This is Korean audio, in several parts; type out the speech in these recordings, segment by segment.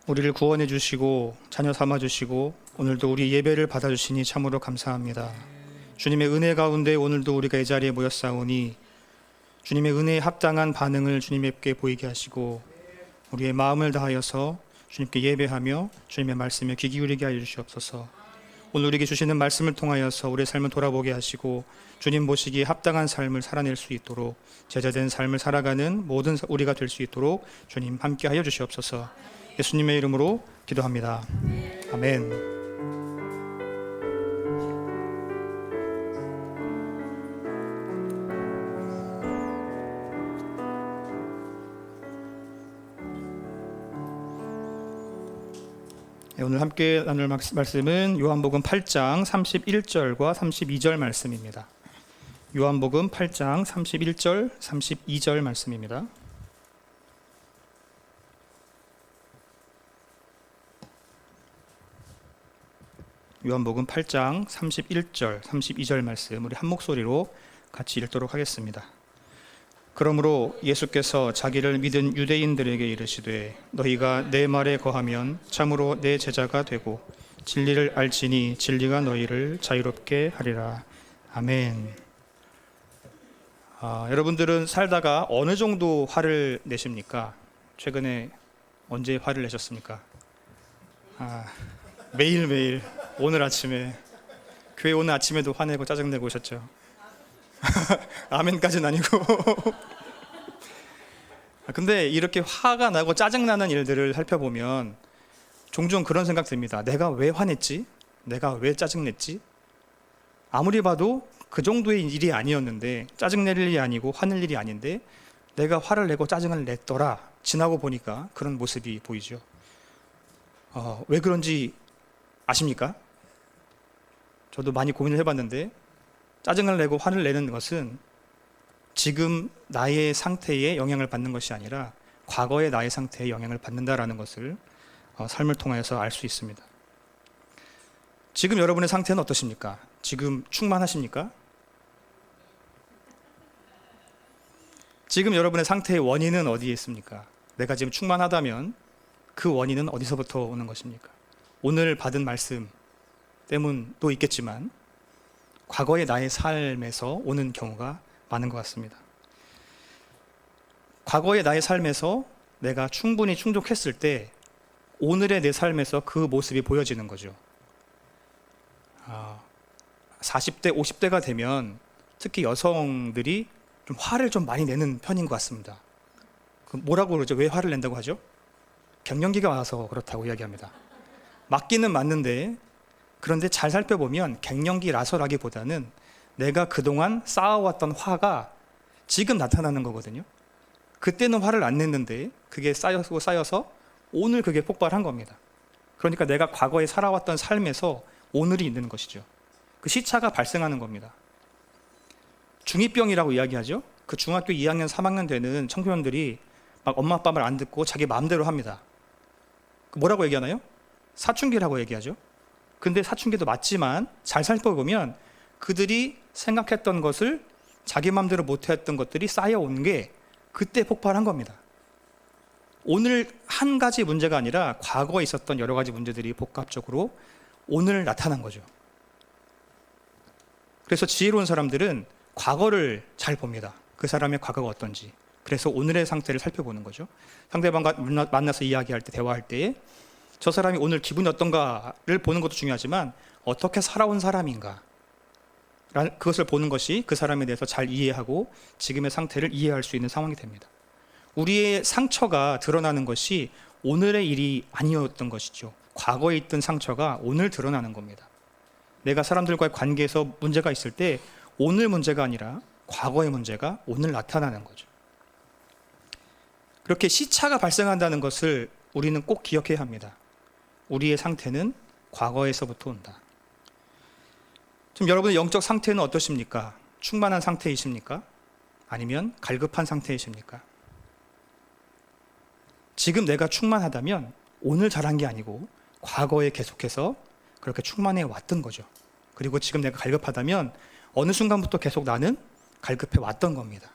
우리를 구원해 주시고 자녀 삼아 주시고 오늘도 우리 예배를 받아 주시니 참으로 감사합니다. 주님의 은혜 가운데 오늘도 우리가 이 자리에 모였사오니 주님의 은혜에 합당한 반응을 주님께 보이게 하시고 우리의 마음을 다하여서 주님께 예배하며 주님의 말씀에 귀 기울이게 하여 주시옵소서. 오늘 우리에게 주시는 말씀을 통하여서 우리의 삶을 돌아보게 하시고 주님 보시기에 합당한 삶을 살아낼 수 있도록 제자된 삶을 살아가는 모든 우리가 될 수 있도록 주님 함께 하여 주시옵소서. 예수님의 이름으로 기도합니다. 아멘. 오늘 함께 나눌 말씀은 요한복음 8장 31절과 32절 말씀입니다. 요한복음 8장 31절, 32절 말씀입니다. 요한복음 8장 31절, 32절 말씀 우리 한 목소리로 같이 읽도록 하겠습니다. 그러므로 예수께서 자기를 믿은 유대인들에게 이르시되 너희가 내 말에 거하면 참으로 내 제자가 되고 진리를 알지니 진리가 너희를 자유롭게 하리라. 아멘. 여러분들은 살다가 어느 정도 화를 내십니까? 최근에 언제 화를 내셨습니까? 매일매일. 오늘 아침에 교회 오늘 아침에도 화내고 짜증내고 오셨죠? 아멘까지는 아니고 근데 이렇게 화가 나고 짜증나는 일들을 살펴보면 종종 그런 생각 듭니다. 내가 왜 화냈지? 내가 왜 짜증냈지? 아무리 봐도 그 정도의 일이 아니었는데, 짜증낼 일이 아니고 화낼 일이 아닌데 내가 화를 내고 짜증을 냈더라. 지나고 보니까 그런 모습이 보이죠. 왜 그런지 아십니까? 저도 많이 고민을 해봤는데 짜증을 내고 화를 내는 것은 지금 나의 상태에 영향을 받는 것이 아니라 과거의 나의 상태에 영향을 받는다라는 것을 삶을 통해서 알 수 있습니다. 지금 여러분의 상태는 어떠십니까? 지금 충만하십니까? 지금 여러분의 상태의 원인은 어디에 있습니까? 내가 지금 충만하다면 그 원인은 어디서부터 오는 것입니까? 오늘 받은 말씀 때문도 있겠지만 과거의 나의 삶에서 오는 경우가 많은 것 같습니다. 과거의 나의 삶에서 내가 충분히 충족했을 때 오늘의 내 삶에서 그 모습이 보여지는 거죠. 40대, 50대가 되면 특히 여성들이 좀 화를 좀 많이 내는 편인 것 같습니다. 뭐라고 그러죠? 왜 화를 낸다고 하죠? 갱년기가 와서 그렇다고 이야기합니다. 맞기는 맞는데, 그런데 잘 살펴보면 갱년기라서라기보다는 내가 그동안 쌓아왔던 화가 지금 나타나는 거거든요. 그때는 화를 안 냈는데 그게 쌓여서 오늘 그게 폭발한 겁니다. 그러니까 내가 과거에 살아왔던 삶에서 오늘이 있는 것이죠. 그 시차가 발생하는 겁니다. 중2병이라고 이야기하죠. 그 중학교 2학년, 3학년 되는 청소년들이 막 엄마 아빠 말 안 듣고 자기 마음대로 합니다. 뭐라고 얘기하나요? 사춘기라고 얘기하죠. 근데 사춘기도 맞지만 잘 살펴보면 그들이 생각했던 것을 자기 마음대로 못했던 것들이 쌓여온 게 그때 폭발한 겁니다. 오늘 한 가지 문제가 아니라 과거에 있었던 여러 가지 문제들이 복합적으로 오늘 나타난 거죠. 그래서 지혜로운 사람들은 과거를 잘 봅니다. 그 사람의 과거가 어떤지. 그래서 오늘의 상태를 살펴보는 거죠. 상대방과 만나서 이야기할 때, 대화할 때 저 사람이 오늘 기분이 어떤가를 보는 것도 중요하지만 어떻게 살아온 사람인가, 그것을 보는 것이 그 사람에 대해서 잘 이해하고 지금의 상태를 이해할 수 있는 상황이 됩니다. 우리의 상처가 드러나는 것이 오늘의 일이 아니었던 것이죠. 과거에 있던 상처가 오늘 드러나는 겁니다. 내가 사람들과의 관계에서 문제가 있을 때 오늘 문제가 아니라 과거의 문제가 오늘 나타나는 거죠. 그렇게 시차가 발생한다는 것을 우리는 꼭 기억해야 합니다. 우리의 상태는 과거에서부터 온다. 지금 여러분의 영적 상태는 어떠십니까? 충만한 상태이십니까? 아니면 갈급한 상태이십니까? 지금 내가 충만하다면 오늘 잘한 게 아니고 과거에 계속해서 그렇게 충만해 왔던 거죠. 그리고 지금 내가 갈급하다면 어느 순간부터 계속 나는 갈급해 왔던 겁니다.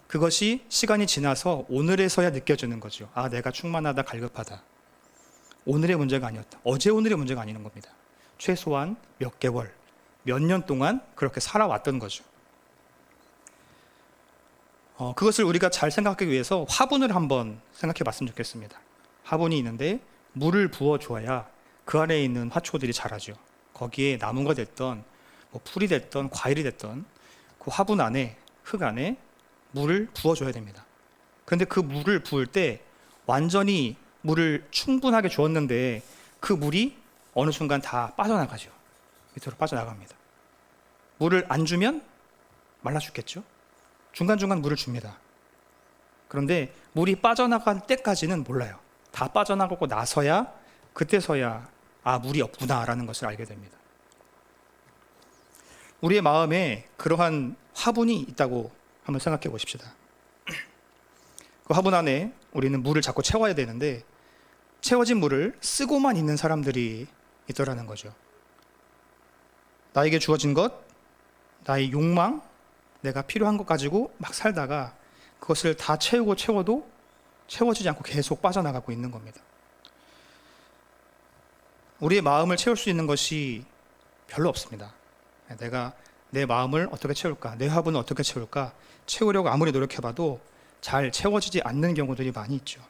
그것이 시간이 지나서 오늘에서야 느껴지는 거죠. 아, 내가 충만하다, 갈급하다. 오늘의 문제가 아니었다. 어제 오늘의 문제가 아니는 겁니다. 최소한 몇 개월, 몇 년 동안 그렇게 살아왔던 거죠. 그것을 우리가 잘 생각하기 위해서 화분을 한번 생각해 봤으면 좋겠습니다. 화분이 있는데 물을 부어 주어야 그 안에 있는 화초들이 자라죠. 거기에 나무가 됐던 뭐 풀이 됐던 과일이 됐던 그 화분 안에, 흙 안에 물을 부어줘야 됩니다. 그런데 그 물을 부을 때 완전히 물을 충분하게 주었는데 그 물이 어느 순간 다 빠져나가죠. 밑으로 빠져나갑니다. 물을 안 주면 말라 죽겠죠. 중간중간 물을 줍니다. 그런데 물이 빠져나갈 때까지는 몰라요. 다 빠져나가고 나서야, 그때서야 물이 없구나라는 것을 알게 됩니다. 우리의 마음에 그러한 화분이 있다고 한번 생각해 보십시다. 그 화분 안에 우리는 물을 자꾸 채워야 되는데 채워진 물을 쓰고만 있는 사람들이 있더라는 거죠. 나에게 주어진 것, 나의 욕망, 내가 필요한 것 가지고 막 살다가 그것을 다 채우고 채워도 채워지지 않고 계속 빠져나가고 있는 겁니다. 우리의 마음을 채울 수 있는 것이 별로 없습니다. 내가 내 마음을 어떻게 채울까, 내 화분을 어떻게 채울까, 채우려고 아무리 노력해봐도 잘 채워지지 않는 경우들이 많이 있죠.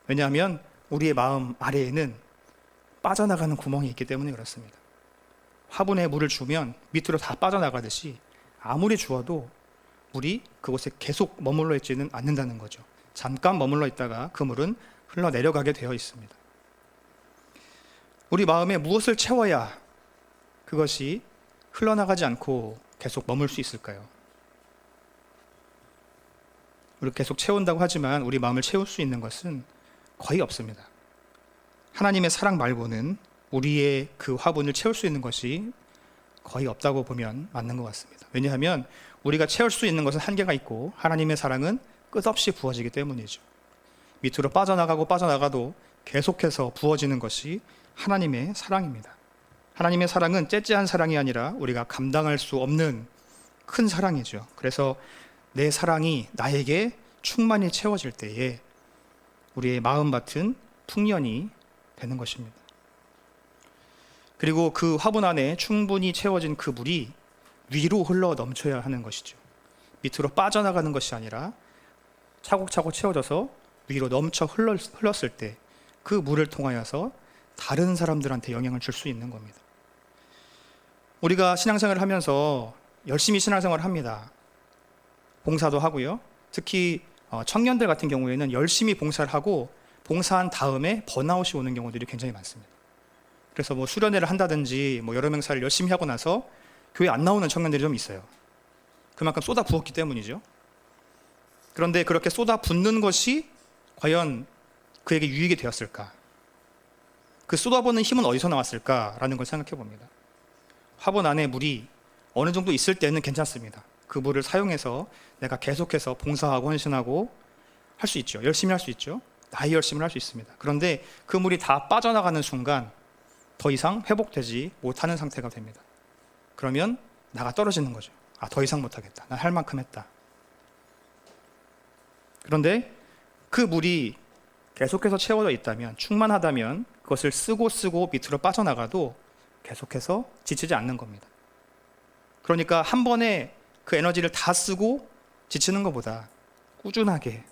왜냐하면 우리의 마음 아래에는 빠져나가는 구멍이 있기 때문에 그렇습니다. 화분에 물을 주면 밑으로 다 빠져나가듯이 아무리 주어도 물이 그곳에 계속 머물러 있지는 않는다는 거죠. 잠깐 머물러 있다가 그 물은 흘러내려가게 되어 있습니다. 우리 마음에 무엇을 채워야 그것이 흘러나가지 않고 계속 머물 수 있을까요? 우리 계속 채운다고 하지만 우리 마음을 채울 수 있는 것은 거의 없습니다. 하나님의 사랑 말고는 우리의 그 화분을 채울 수 있는 것이 거의 없다고 보면 맞는 것 같습니다. 왜냐하면 우리가 채울 수 있는 것은 한계가 있고 하나님의 사랑은 끝없이 부어지기 때문이죠. 밑으로 빠져나가고 빠져나가도 계속해서 부어지는 것이 하나님의 사랑입니다. 하나님의 사랑은 째째한 사랑이 아니라 우리가 감당할 수 없는 큰 사랑이죠. 그래서 내 사랑이 나에게 충만히 채워질 때에 우리의 마음밭은 풍년이 되는 것입니다. 그리고 그 화분 안에 충분히 채워진 그 물이 위로 흘러 넘쳐야 하는 것이죠. 밑으로 빠져나가는 것이 아니라 차곡차곡 채워져서 위로 넘쳐 흘렀을 때 그 물을 통하여서 다른 사람들한테 영향을 줄 수 있는 겁니다. 우리가 신앙생활을 하면서 열심히 신앙생활을 합니다. 봉사도 하고요. 특히 청년들 같은 경우에는 열심히 봉사를 하고 봉사한 다음에 번아웃이 오는 경우들이 굉장히 많습니다. 그래서 뭐 수련회를 한다든지 뭐 여러 명사를 열심히 하고 나서 교회 안 나오는 청년들이 좀 있어요. 그만큼 쏟아 부었기 때문이죠. 그런데 그렇게 쏟아 붓는 것이 과연 그에게 유익이 되었을까? 그 쏟아붓는 힘은 어디서 나왔을까라는 걸 생각해 봅니다. 화분 안에 물이 어느 정도 있을 때는 괜찮습니다. 그 물을 사용해서 내가 계속해서 봉사하고 헌신하고 할 수 있죠. 열심히 할 수 있죠. 나의 열심을 할 수 있습니다. 그런데 그 물이 다 빠져나가는 순간 더 이상 회복되지 못하는 상태가 됩니다. 그러면 나가 떨어지는 거죠. 더 이상 못하겠다. 난 할 만큼 했다. 그런데 그 물이 계속해서 채워져 있다면, 충만하다면 그것을 쓰고 밑으로 빠져나가도 계속해서 지치지 않는 겁니다. 그러니까 한 번에 그 에너지를 다 쓰고 지치는 것보다 꾸준하게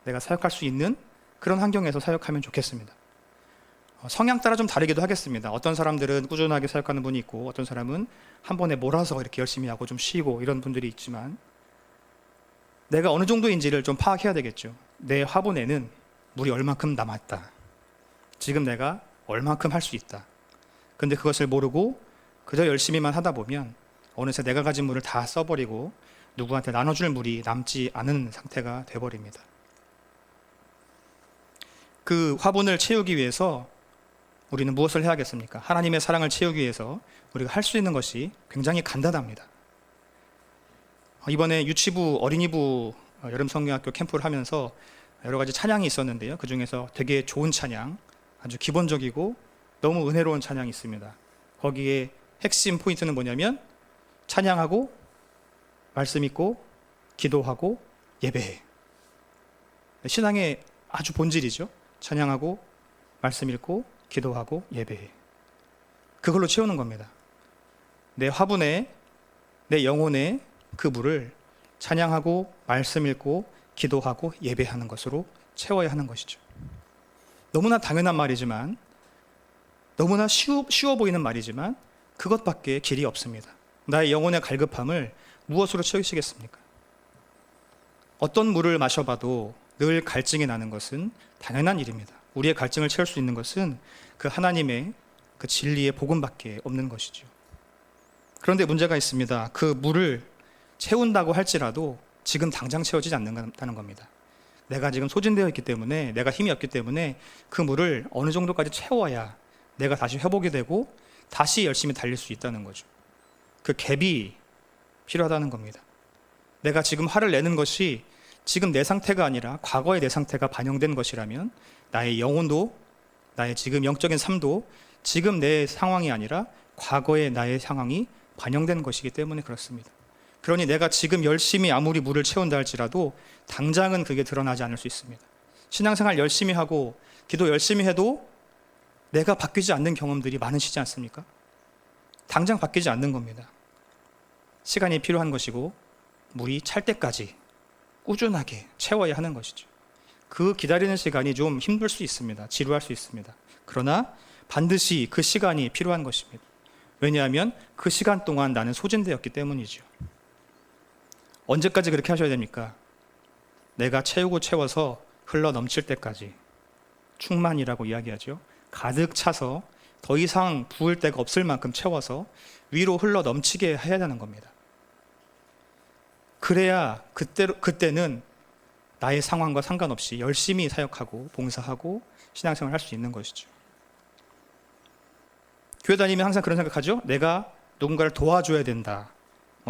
내가 사역할 수 있는 그런 환경에서 사역하면 좋겠습니다. 성향 따라 좀 다르기도 하겠습니다. 어떤 사람들은 꾸준하게 사역하는 분이 있고 어떤 사람은 한 번에 몰아서 이렇게 열심히 하고 좀 쉬고 이런 분들이 있지만 내가 어느 정도인지를 좀 파악해야 되겠죠. 내 화분에는 물이 얼만큼 남았다. 지금 내가 얼만큼 할 수 있다. 근데 그것을 모르고 그저 열심히만 하다 보면 어느새 내가 가진 물을 다 써버리고 누구한테 나눠줄 물이 남지 않은 상태가 돼버립니다. 그 화분을 채우기 위해서 우리는 무엇을 해야겠습니까? 하나님의 사랑을 채우기 위해서 우리가 할 수 있는 것이 굉장히 간단합니다. 이번에 유치부, 어린이부 여름 성경학교 캠프를 하면서 여러 가지 찬양이 있었는데요. 그 중에서 되게 좋은 찬양, 아주 기본적이고 너무 은혜로운 찬양이 있습니다. 거기에 핵심 포인트는 뭐냐면 찬양하고 말씀 읽고 기도하고 예배해. 신앙의 아주 본질이죠. 찬양하고 말씀 읽고 기도하고 예배해. 그걸로 채우는 겁니다. 내 화분에, 내 영혼에 그 물을 찬양하고 말씀 읽고 기도하고 예배하는 것으로 채워야 하는 것이죠. 너무나 당연한 말이지만, 너무나 쉬워 보이는 말이지만 그것밖에 길이 없습니다. 나의 영혼의 갈급함을 무엇으로 채우시겠습니까? 어떤 물을 마셔봐도 늘 갈증이 나는 것은 당연한 일입니다. 우리의 갈증을 채울 수 있는 것은 그 하나님의 그 진리의 복음밖에 없는 것이죠. 그런데 문제가 있습니다. 그 물을 채운다고 할지라도 지금 당장 채워지지 않는다는 겁니다. 내가 지금 소진되어 있기 때문에, 내가 힘이 없기 때문에 그 물을 어느 정도까지 채워야 내가 다시 회복이 되고 다시 열심히 달릴 수 있다는 거죠. 그 갭이 필요하다는 겁니다. 내가 지금 화를 내는 것이 지금 내 상태가 아니라 과거의 내 상태가 반영된 것이라면 나의 영혼도, 나의 지금 영적인 삶도 지금 내 상황이 아니라 과거의 나의 상황이 반영된 것이기 때문에 그렇습니다. 그러니 내가 지금 열심히 아무리 물을 채운다 할지라도 당장은 그게 드러나지 않을 수 있습니다. 신앙생활 열심히 하고 기도 열심히 해도 내가 바뀌지 않는 경험들이 많으시지 않습니까? 당장 바뀌지 않는 겁니다. 시간이 필요한 것이고 물이 찰 때까지 꾸준하게 채워야 하는 것이죠. 그 기다리는 시간이 좀 힘들 수 있습니다. 지루할 수 있습니다. 그러나 반드시 그 시간이 필요한 것입니다. 왜냐하면 그 시간 동안 나는 소진되었기 때문이죠. 언제까지 그렇게 하셔야 됩니까? 내가 채우고 채워서 흘러 넘칠 때까지. 충만이라고 이야기하죠. 가득 차서 더 이상 부을 데가 없을 만큼 채워서 위로 흘러 넘치게 해야 하는 겁니다. 그래야 그때는 나의 상황과 상관없이 열심히 사역하고 봉사하고 신앙생활을 할 수 있는 것이죠. 교회 다니면 항상 그런 생각하죠. 내가 누군가를 도와줘야 된다,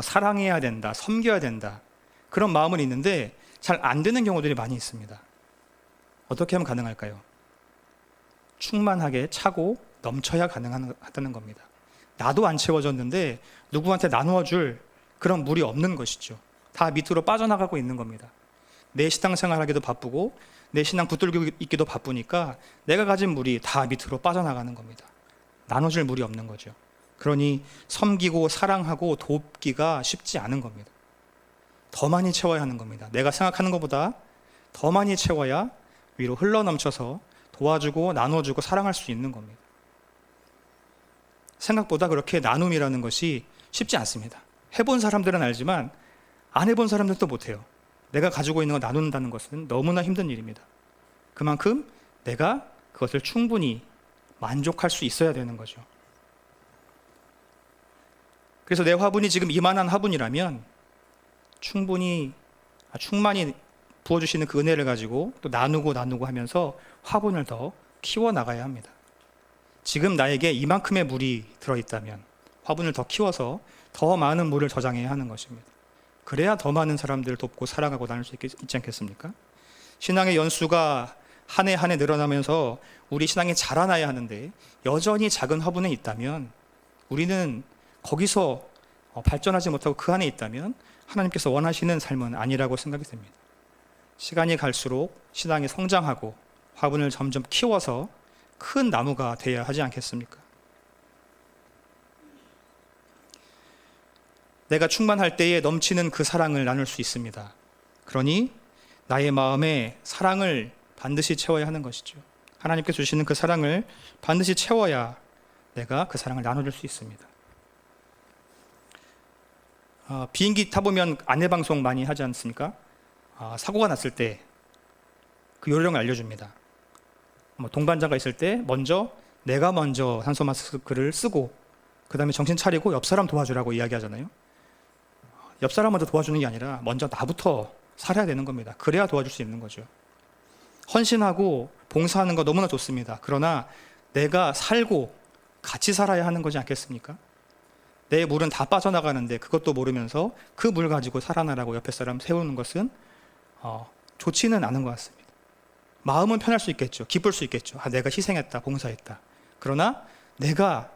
사랑해야 된다, 섬겨야 된다, 그런 마음은 있는데 잘 안 되는 경우들이 많이 있습니다. 어떻게 하면 가능할까요? 충만하게 차고 넘쳐야 가능하다는 겁니다. 나도 안 채워졌는데 누구한테 나누어 줄 그런 물이 없는 것이죠. 다 밑으로 빠져나가고 있는 겁니다. 내 신앙생활 하기도 바쁘고 내 신앙 붙들고 있기도 바쁘니까 내가 가진 물이 다 밑으로 빠져나가는 겁니다. 나눠줄 물이 없는 거죠. 그러니 섬기고 사랑하고 돕기가 쉽지 않은 겁니다. 더 많이 채워야 하는 겁니다. 내가 생각하는 것보다 더 많이 채워야 위로 흘러넘쳐서 도와주고 나눠주고 사랑할 수 있는 겁니다. 생각보다 그렇게 나눔이라는 것이 쉽지 않습니다. 해본 사람들은 알지만 안 해본 사람들도 못해요. 내가 가지고 있는 거 나눈다는 것은 너무나 힘든 일입니다. 그만큼 내가 그것을 충분히 만족할 수 있어야 되는 거죠. 그래서 내 화분이 지금 이만한 화분이라면 충만히 부어주시는 그 은혜를 가지고 또 나누고 하면서 화분을 더 키워나가야 합니다. 지금 나에게 이만큼의 물이 들어있다면 화분을 더 키워서 더 많은 물을 저장해야 하는 것입니다. 그래야 더 많은 사람들을 돕고 사랑하고 나눌 수 있지 않겠습니까? 신앙의 연수가 한 해 한 해 늘어나면서 우리 신앙이 자라나야 하는데 여전히 작은 화분에 있다면, 우리는 거기서 발전하지 못하고 그 안에 있다면 하나님께서 원하시는 삶은 아니라고 생각이 듭니다. 시간이 갈수록 신앙이 성장하고 화분을 점점 키워서 큰 나무가 되어야 하지 않겠습니까? 내가 충만할 때에 넘치는 그 사랑을 나눌 수 있습니다. 그러니 나의 마음에 사랑을 반드시 채워야 하는 것이죠. 하나님께서 주시는 그 사랑을 반드시 채워야 내가 그 사랑을 나눠줄 수 있습니다. 비행기 타보면 안내방송 많이 하지 않습니까? 사고가 났을 때 그 요령을 알려줍니다. 동반자가 있을 때 내가 먼저 산소 마스크를 쓰고 그 다음에 정신 차리고 옆 사람 도와주라고 이야기하잖아요. 옆 사람 먼저 도와주는 게 아니라 먼저 나부터 살아야 되는 겁니다. 그래야 도와줄 수 있는 거죠. 헌신하고 봉사하는 거 너무나 좋습니다. 그러나 내가 살고 같이 살아야 하는 거지 않겠습니까? 내 물은 다 빠져나가는데 그것도 모르면서 그 물 가지고 살아나라고 옆에 사람 세우는 것은 좋지는 않은 것 같습니다. 마음은 편할 수 있겠죠. 기쁠 수 있겠죠. 내가 희생했다, 봉사했다. 그러나 내가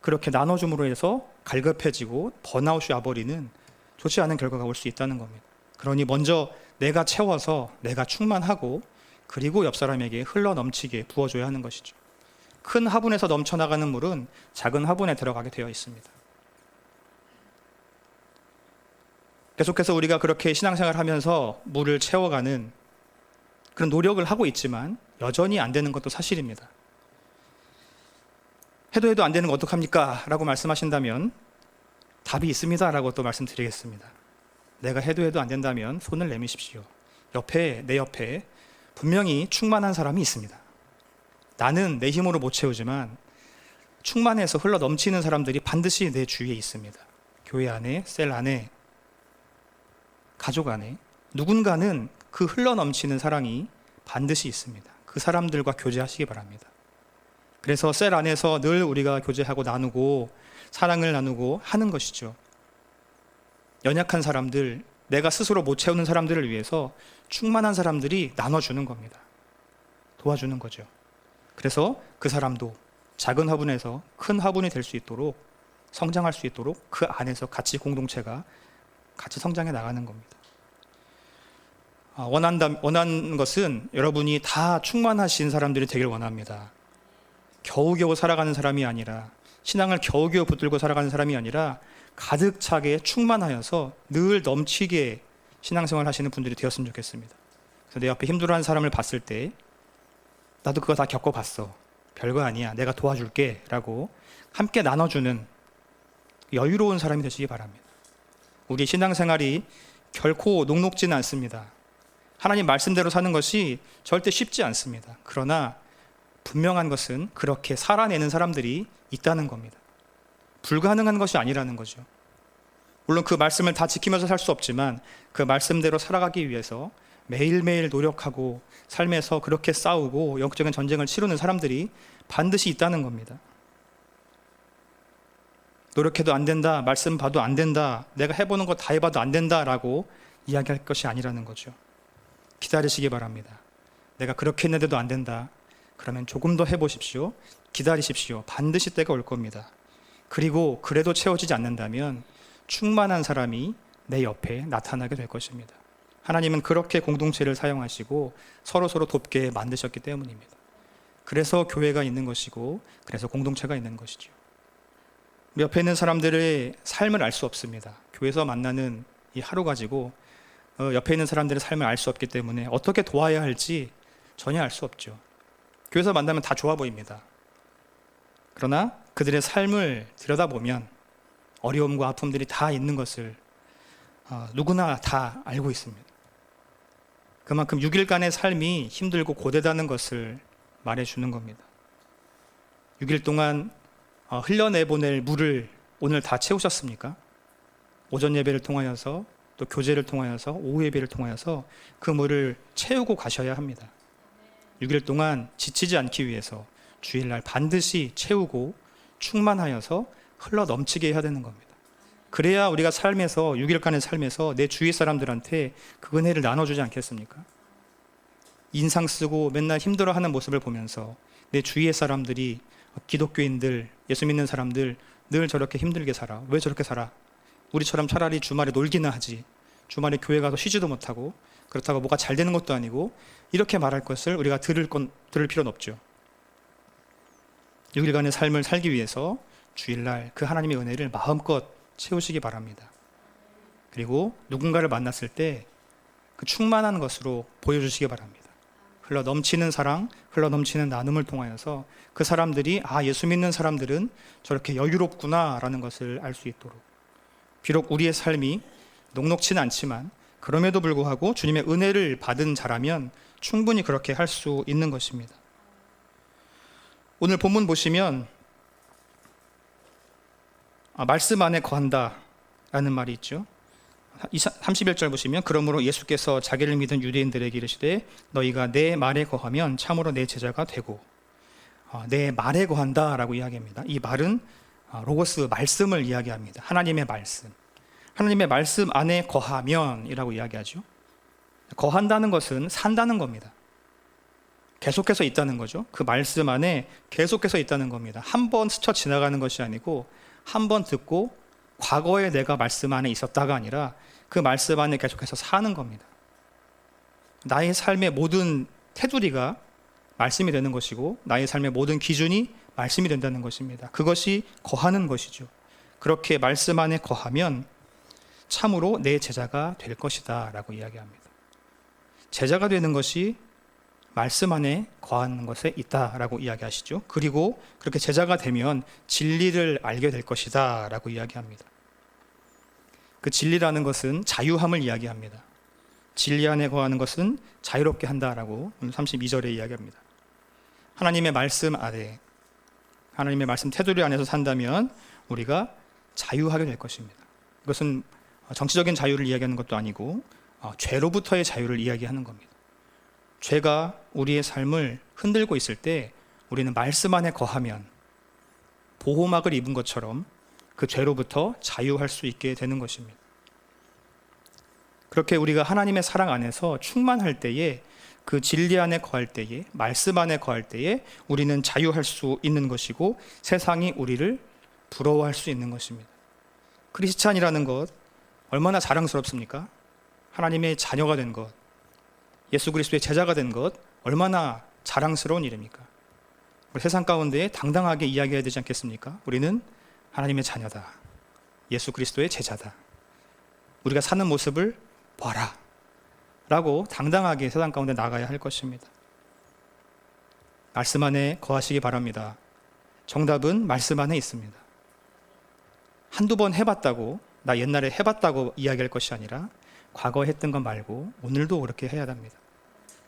그렇게 나눠줌으로 해서 갈급해지고 번아웃이 와버리는 좋지 않은 결과가 올 수 있다는 겁니다. 그러니 먼저 내가 채워서 내가 충만하고 그리고 옆 사람에게 흘러 넘치게 부어줘야 하는 것이죠. 큰 화분에서 넘쳐나가는 물은 작은 화분에 들어가게 되어 있습니다. 계속해서 우리가 그렇게 신앙생활을 하면서 물을 채워가는 그런 노력을 하고 있지만 여전히 안 되는 것도 사실입니다. 해도 안 되는 거 어떡합니까? 라고 말씀하신다면 답이 있습니다 라고 또 말씀드리겠습니다. 내가 해도 안 된다면 손을 내미십시오. 내 옆에 분명히 충만한 사람이 있습니다. 나는 내 힘으로 못 채우지만 충만해서 흘러 넘치는 사람들이 반드시 내 주위에 있습니다. 교회 안에, 셀 안에, 가족 안에 누군가는 그 흘러 넘치는 사랑이 반드시 있습니다. 그 사람들과 교제하시기 바랍니다. 그래서 셀 안에서 늘 우리가 교제하고 나누고 사랑을 나누고 하는 것이죠. 연약한 사람들, 내가 스스로 못 채우는 사람들을 위해서 충만한 사람들이 나눠주는 겁니다. 도와주는 거죠. 그래서 그 사람도 작은 화분에서 큰 화분이 될 수 있도록, 성장할 수 있도록 그 안에서 같이 공동체가 같이 성장해 나가는 겁니다. 원하는 것은 여러분이 다 충만하신 사람들이 되길 원합니다. 겨우겨우 살아가는 사람이 아니라, 신앙을 겨우겨우 붙들고 살아가는 사람이 아니라 가득 차게 충만하여서 늘 넘치게 신앙생활 하시는 분들이 되었으면 좋겠습니다. 그래서 내 앞에 힘들어하는 사람을 봤을 때 나도 그거 다 겪어봤어, 별거 아니야, 내가 도와줄게 라고 함께 나눠주는 여유로운 사람이 되시기 바랍니다. 우리 신앙생활이 결코 녹록지는 않습니다. 하나님 말씀대로 사는 것이 절대 쉽지 않습니다. 그러나 분명한 것은 그렇게 살아내는 사람들이 있다는 겁니다. 불가능한 것이 아니라는 거죠. 물론 그 말씀을 다 지키면서 살 수 없지만 그 말씀대로 살아가기 위해서 매일매일 노력하고 삶에서 그렇게 싸우고 영적인 전쟁을 치르는 사람들이 반드시 있다는 겁니다. 노력해도 안 된다, 말씀 봐도 안 된다, 내가 해보는 거 다 해봐도 안 된다라고 이야기할 것이 아니라는 거죠. 기다리시기 바랍니다. 내가 그렇게 했는데도 안 된다, 그러면 조금 더 해보십시오. 기다리십시오. 반드시 때가 올 겁니다. 그리고 그래도 채워지지 않는다면 충만한 사람이 내 옆에 나타나게 될 것입니다. 하나님은 그렇게 공동체를 사용하시고 서로 돕게 만드셨기 때문입니다. 그래서 교회가 있는 것이고, 그래서 공동체가 있는 것이죠. 옆에 있는 사람들의 삶을 알 수 없습니다. 교회에서 만나는 이 하루 가지고 옆에 있는 사람들의 삶을 알 수 없기 때문에 어떻게 도와야 할지 전혀 알 수 없죠. 교회에서 만나면 다 좋아 보입니다. 그러나 그들의 삶을 들여다보면 어려움과 아픔들이 다 있는 것을 누구나 다 알고 있습니다. 그만큼 6일간의 삶이 힘들고 고되다는 것을 말해주는 겁니다. 6일 동안 흘려내보낼 물을 오늘 다 채우셨습니까? 오전 예배를 통하여서, 또 교제를 통하여서, 오후 예배를 통하여서 그 물을 채우고 가셔야 합니다. 6일 동안 지치지 않기 위해서 주일날 반드시 채우고 충만하여서 흘러 넘치게 해야 되는 겁니다. 그래야 우리가 삶에서, 6일간의 삶에서 내 주위 사람들한테 그 은혜를 나눠주지 않겠습니까? 인상 쓰고 맨날 힘들어하는 모습을 보면서 내 주위의 사람들이, 기독교인들, 예수 믿는 사람들 늘 저렇게 힘들게 살아, 왜 저렇게 살아? 우리처럼 차라리 주말에 놀기나 하지, 주말에 교회 가서 쉬지도 못하고 그렇다고 뭐가 잘 되는 것도 아니고, 이렇게 말할 것을 우리가 들을 필요는 없죠. 6일간의 삶을 살기 위해서 주일날 그 하나님의 은혜를 마음껏 채우시기 바랍니다. 그리고 누군가를 만났을 때 그 충만한 것으로 보여주시기 바랍니다. 흘러 넘치는 사랑, 흘러 넘치는 나눔을 통하여서 그 사람들이 예수 믿는 사람들은 저렇게 여유롭구나 라는 것을 알 수 있도록, 비록 우리의 삶이 녹록지는 않지만 그럼에도 불구하고 주님의 은혜를 받은 자라면 충분히 그렇게 할 수 있는 것입니다. 오늘 본문 보시면 말씀 안에 거한다 라는 말이 있죠. 31절 보시면, 그러므로 예수께서 자기를 믿은 유대인들에게 이르시되 너희가 내 말에 거하면 참으로 내 제자가 되고, 내 말에 거한다 라고 이야기합니다. 이 말은 로고스, 말씀을 이야기합니다. 하나님의 말씀, 하나님의 말씀 안에 거하면 이라고 이야기하죠. 거한다는 것은 산다는 겁니다. 계속해서 있다는 거죠. 그 말씀 안에 계속해서 있다는 겁니다. 한 번 스쳐 지나가는 것이 아니고, 한 번 듣고 과거에 내가 말씀 안에 있었다가 아니라 그 말씀 안에 계속해서 사는 겁니다. 나의 삶의 모든 테두리가 말씀이 되는 것이고 나의 삶의 모든 기준이 말씀이 된다는 것입니다. 그것이 거하는 것이죠. 그렇게 말씀 안에 거하면 참으로 내 제자가 될 것이다 라고 이야기합니다. 제자가 되는 것이 말씀 안에 거하는 것에 있다라고 이야기하시죠. 그리고 그렇게 제자가 되면 진리를 알게 될 것이다 라고 이야기합니다. 그 진리라는 것은 자유함을 이야기합니다. 진리 안에 거하는 것은 자유롭게 한다라고 32절에 이야기합니다. 하나님의 말씀 아래, 하나님의 말씀 테두리 안에서 산다면 우리가 자유하게 될 것입니다. 이것은 정치적인 자유를 이야기하는 것도 아니고 죄로부터의 자유를 이야기하는 겁니다. 죄가 우리의 삶을 흔들고 있을 때 우리는 말씀 안에 거하면 보호막을 입은 것처럼 그 죄로부터 자유할 수 있게 되는 것입니다. 그렇게 우리가 하나님의 사랑 안에서 충만할 때에, 그 진리 안에 거할 때에, 말씀 안에 거할 때에 우리는 자유할 수 있는 것이고 세상이 우리를 부러워할 수 있는 것입니다. 크리스찬이라는 것 얼마나 자랑스럽습니까? 하나님의 자녀가 된 것, 예수 그리스도의 제자가 된 것 얼마나 자랑스러운 일입니까? 우리 세상 가운데 당당하게 이야기해야 되지 않겠습니까? 우리는 하나님의 자녀다, 예수 그리스도의 제자다, 우리가 사는 모습을 봐라 라고 당당하게 세상 가운데 나가야 할 것입니다. 말씀 안에 거하시기 바랍니다. 정답은 말씀 안에 있습니다. 한두 번 해봤다고, 나 옛날에 해봤다고 이야기할 것이 아니라 과거에 했던 것 말고 오늘도 그렇게 해야 합니다.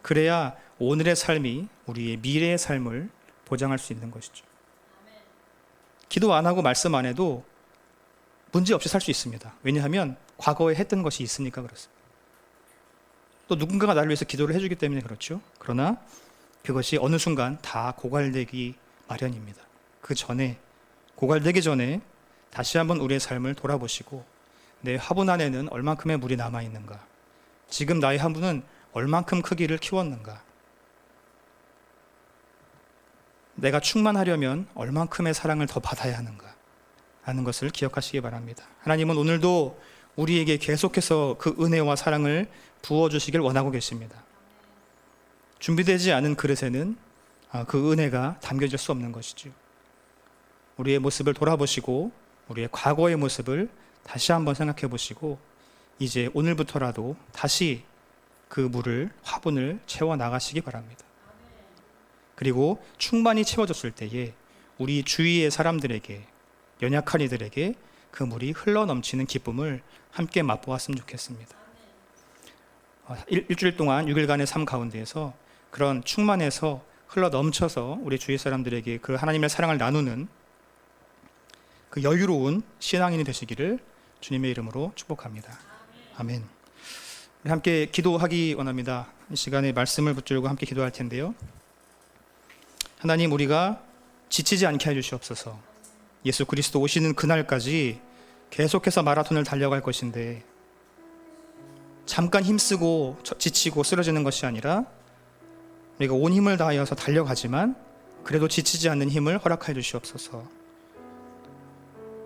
그래야 오늘의 삶이 우리의 미래의 삶을 보장할 수 있는 것이죠. 기도 안 하고 말씀 안 해도 문제 없이 살 수 있습니다. 왜냐하면 과거에 했던 것이 있으니까 그렇습니다. 또 누군가가 나를 위해서 기도를 해주기 때문에 그렇죠. 그러나 그것이 어느 순간 다 고갈되기 마련입니다. 그 전에, 고갈되기 전에 다시 한번 우리의 삶을 돌아보시고 내 화분 안에는 얼만큼의 물이 남아있는가, 지금 나의 화분은 얼만큼 크기를 키웠는가, 내가 충만하려면 얼만큼의 사랑을 더 받아야 하는가 하는 것을 기억하시기 바랍니다. 하나님은 오늘도 우리에게 계속해서 그 은혜와 사랑을 부어주시길 원하고 계십니다. 준비되지 않은 그릇에는 그 은혜가 담겨질 수 없는 것이죠. 우리의 모습을 돌아보시고 우리의 과거의 모습을 다시 한번 생각해 보시고 이제 오늘부터라도 다시 그 물을, 화분을 채워 나가시기 바랍니다. 그리고 충만히 채워졌을 때에 우리 주위의 사람들에게, 연약한 이들에게 그 물이 흘러 넘치는 기쁨을 함께 맛보았으면 좋겠습니다. 일주일 동안 6일간의 삶 가운데에서 그런 충만해서 흘러 넘쳐서 우리 주위 사람들에게 그 하나님의 사랑을 나누는 그 여유로운 신앙인이 되시기를 주님의 이름으로 축복합니다. 아멘. 우리 함께 기도하기 원합니다. 이 시간에 말씀을 붙들고 함께 기도할 텐데요. 하나님, 우리가 지치지 않게 해주시옵소서. 예수 그리스도 오시는 그날까지 계속해서 마라톤을 달려갈 것인데 잠깐 힘쓰고 지치고 쓰러지는 것이 아니라 우리가 온 힘을 다하여서 달려가지만 그래도 지치지 않는 힘을 허락하여 주시옵소서.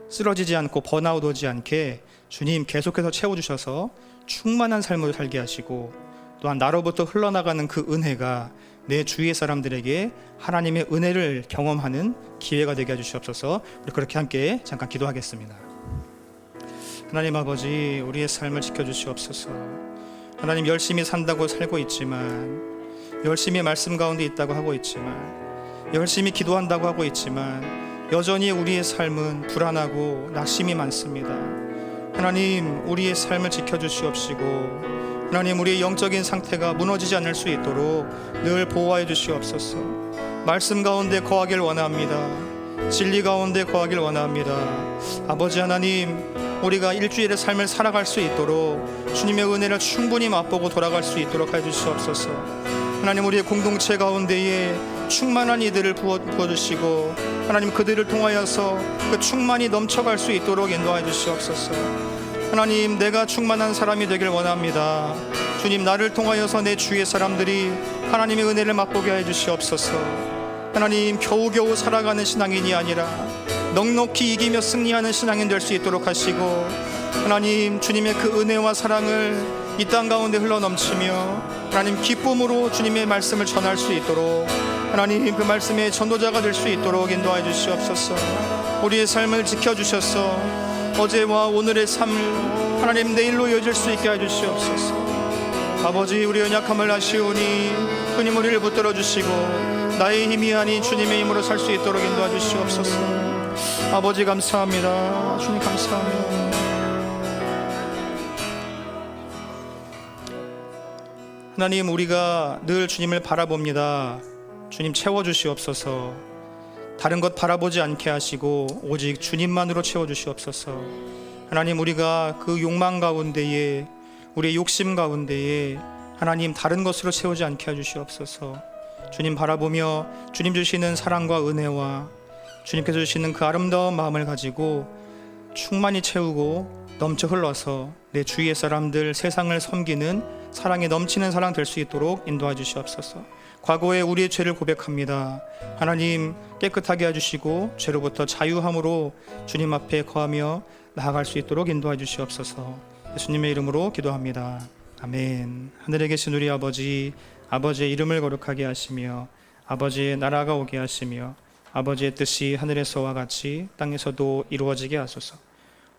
쓰러지지 않고 번아웃 오지 않게 주님 계속해서 채워주셔서 충만한 삶을 살게 하시고, 또한 나로부터 흘러나가는 그 은혜가 내 주위의 사람들에게 하나님의 은혜를 경험하는 기회가 되게 해주시옵소서. 우리 그렇게 함께 잠깐 기도하겠습니다. 하나님 아버지, 우리의 삶을 지켜주시옵소서. 하나님, 열심히 산다고 살고 있지만, 열심히 말씀 가운데 있다고 하고 있지만, 열심히 기도한다고 하고 있지만 여전히 우리의 삶은 불안하고 낙심이 많습니다. 하나님, 우리의 삶을 지켜주시옵시고 하나님, 우리의 영적인 상태가 무너지지 않을 수 있도록 늘 보호하여 주시옵소서. 말씀 가운데 거하길 원합니다. 진리 가운데 거하길 원합니다. 아버지 하나님, 우리가 일주일의 삶을 살아갈 수 있도록 주님의 은혜를 충분히 맛보고 돌아갈 수 있도록 해주시옵소서. 하나님, 우리의 공동체 가운데에 충만한 이들을 부어주시고 하나님, 그들을 통하여서 그 충만이 넘쳐갈 수 있도록 인도해 주시옵소서. 하나님, 내가 충만한 사람이 되길 원합니다. 주님, 나를 통하여서 내 주위의 사람들이 하나님의 은혜를 맛보게 해 주시옵소서. 하나님, 겨우겨우 살아가는 신앙인이 아니라 넉넉히 이기며 승리하는 신앙인 될 수 있도록 하시고, 하나님, 주님의 그 은혜와 사랑을 이 땅 가운데 흘러 넘치며 하나님 기쁨으로 주님의 말씀을 전할 수 있도록, 하나님 그 말씀의 전도자가 될 수 있도록 인도하여 주시옵소서. 우리의 삶을 지켜주셔서 어제와 오늘의 삶을 하나님 내일로 이어질 수 있게 해주시옵소서. 아버지, 우리 연약함을 아시오니 주님 우리를 붙들어 주시고 나의 힘이 아닌 주님의 힘으로 살 수 있도록 인도해 주시옵소서. 아버지 감사합니다. 주님 감사합니다. 하나님, 우리가 늘 주님을 바라봅니다. 주님 채워주시옵소서. 다른 것 바라보지 않게 하시고 오직 주님만으로 채워주시옵소서. 하나님, 우리가 그 욕망 가운데에, 우리의 욕심 가운데에 하나님 다른 것으로 채우지 않게 해주시옵소서. 주님 바라보며 주님 주시는 사랑과 은혜와 주님께서 주시는 그 아름다운 마음을 가지고 충만히 채우고 넘쳐 흘러서 내 주위의 사람들, 세상을 섬기는 사랑에 넘치는 사랑 될 수 있도록 인도해 주시옵소서. 과거에 우리의 죄를 고백합니다. 하나님 깨끗하게 해주시고 죄로부터 자유함으로 주님 앞에 거하며 나아갈 수 있도록 인도해 주시옵소서. 예수님의 이름으로 기도합니다. 아멘. 하늘에 계신 우리 아버지, 아버지의 이름을 거룩하게 하시며 아버지의 나라가 오게 하시며 아버지의 뜻이 하늘에서와 같이 땅에서도 이루어지게 하소서.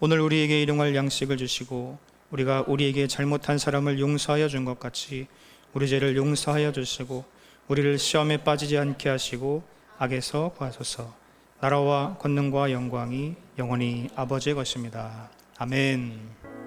오늘 우리에게 일용할 양식을 주시고 우리가 우리에게 잘못한 사람을 용서하여 준 것 같이 우리 죄를 용서하여 주시고 우리를 시험에 빠지지 않게 하시고 악에서 구하소서. 나라와 권능과 영광이 영원히 아버지의 것입니다. 아멘.